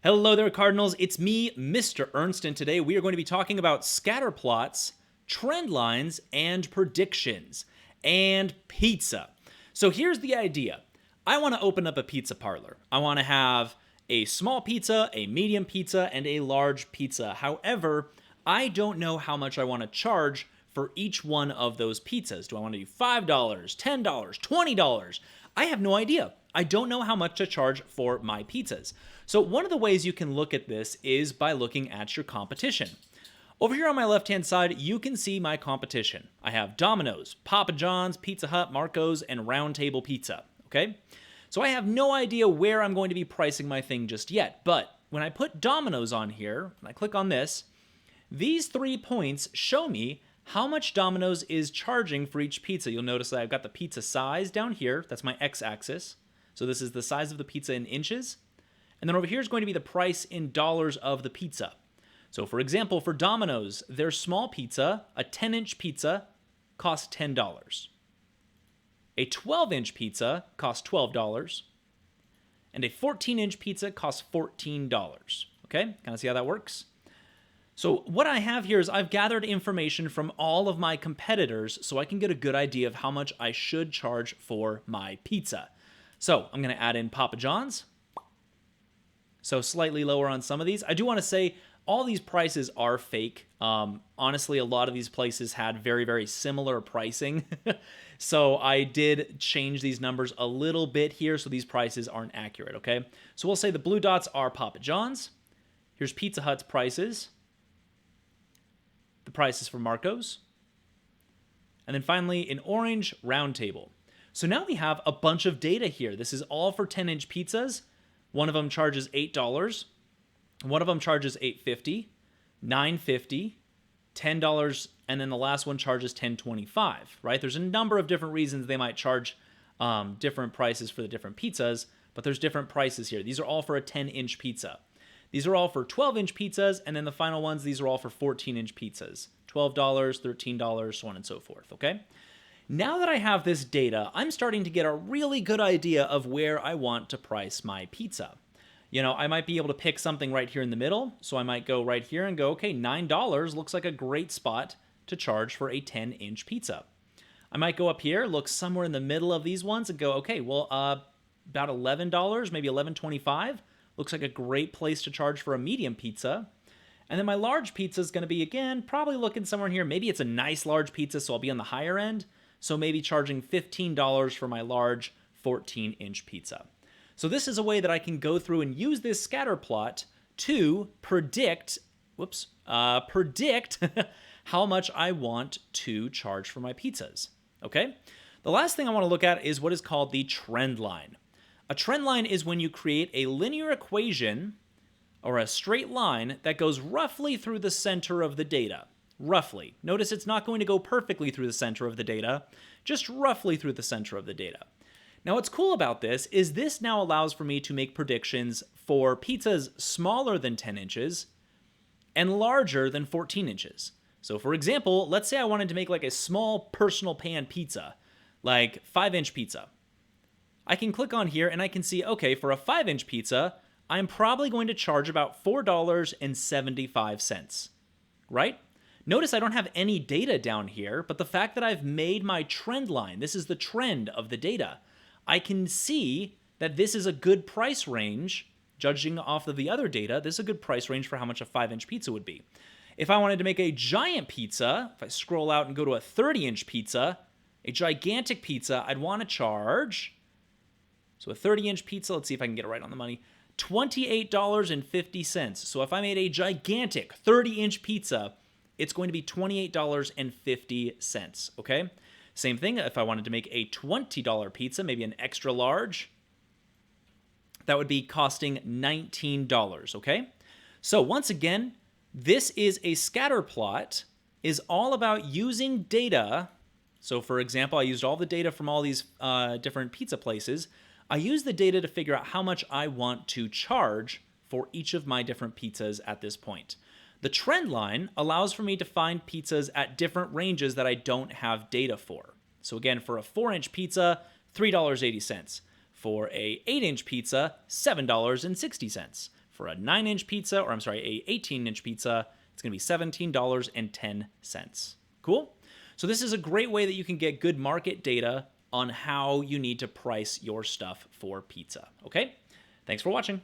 Hello there, Cardinals. It's me, Mr. Ernst, and today we are going to be talking about scatter plots, trend lines, and predictions, and pizza. So here's the idea. I want to open up a pizza parlor. I want to have a small pizza, a medium pizza, and a large pizza. However, I don't know how much I want to charge for each one of those pizzas. Do I want to do $5, $10, $20? I have no idea. I don't know how much to charge for my pizzas. So one of the ways you can look at this is by looking at your competition. Over here on my left-hand side, you can see my competition. I have Domino's, Papa John's, Pizza Hut, Marco's, and Round Table Pizza, okay? So I have no idea where I'm going to be pricing my thing just yet, but when I put Domino's on here, and I click on this, these 3 points show me how much Domino's is charging for each pizza. You'll notice that I've got the pizza size down here. That's my x-axis. So this is the size of the pizza in inches. And then over here is going to be the price in dollars of the pizza. So for example, for Domino's, their small pizza, a 10-inch pizza, costs $10. A 12-inch pizza costs $12. And a 14-inch pizza costs $14. Okay, kind of see how that works? So what I have here is I've gathered information from all of my competitors so I can get a good idea of how much I should charge for my pizza. So I'm going to add in Papa John's. So slightly lower on some of these. I do want to say all these prices are fake. Honestly, a lot of these places had very, very similar pricing. So I did change these numbers a little bit here so these prices aren't accurate, okay? So we'll say the blue dots are Papa John's. Here's Pizza Hut's prices. The prices for Marco's. And then finally, in orange, Round Table. So now we have a bunch of data here. This is all for 10-inch pizzas. One of them charges $8. One of them charges $8.50, $9.50, $10, and then the last one charges $10.25, right? There's a number of different reasons they might charge different prices for the different pizzas, but there's different prices here. These are all for a 10-inch pizza. These are all for 12-inch pizzas, and then the final ones, these are all for 14-inch pizzas. $12, $13, so on and so forth, okay? Now that I have this data, I'm starting to get a really good idea of where I want to price my pizza. You know, I might be able to pick something right here in the middle, so I might go right here and go, okay, $9 looks like a great spot to charge for a 10-inch pizza. I might go up here, look somewhere in the middle of these ones and go, okay, well, about $11, maybe $11.25. Looks like a great place to charge for a medium pizza. And then my large pizza is going to be, again, probably looking somewhere in here. Maybe it's a nice large pizza, so I'll be on the higher end. So maybe charging $15 for my large 14-inch pizza. So this is a way that I can go through and use this scatter plot to predict how much I want to charge for my pizzas. Okay? The last thing I want to look at is what is called the trend line. A trend line is when you create a linear equation or a straight line that goes roughly through the center of the data. Roughly. Notice it's not going to go perfectly through the center of the data, just roughly through the center of the data. Now what's cool about this is this now allows for me to make predictions for pizzas smaller than 10 inches and larger than 14 inches. So for example, let's say I wanted to make like a small personal pan pizza, like 5-inch pizza. I can click on here and I can see, okay, for a 5-inch pizza, I'm probably going to charge about $4.75, right? Notice I don't have any data down here, but the fact that I've made my trend line, this is the trend of the data, I can see that this is a good price range, judging off of the other data, this is a good price range for how much a 5-inch pizza would be. If I wanted to make a giant pizza, if I scroll out and go to a 30-inch pizza, a gigantic pizza, I'd want to charge, so a 30-inch pizza, let's see if I can get it right on the money, $28.50. So if I made a gigantic 30-inch pizza, it's going to be $28.50, okay? Same thing, if I wanted to make a $20 pizza, maybe an extra large, that would be costing $19, okay? So once again, this is a scatter plot, is all about using data. So for example, I used all the data from all these different pizza places. I use the data to figure out how much I want to charge for each of my different pizzas at this point. The trend line allows for me to find pizzas at different ranges that I don't have data for. So again, for a 4-inch pizza, $3.80. For a 8-inch pizza, $7.60. For a 9-inch pizza, or I'm sorry, a 18-inch pizza, it's going to be $17.10. Cool? So this is a great way that you can get good market data on how you need to price your stuff for pizza. Okay? Thanks for watching.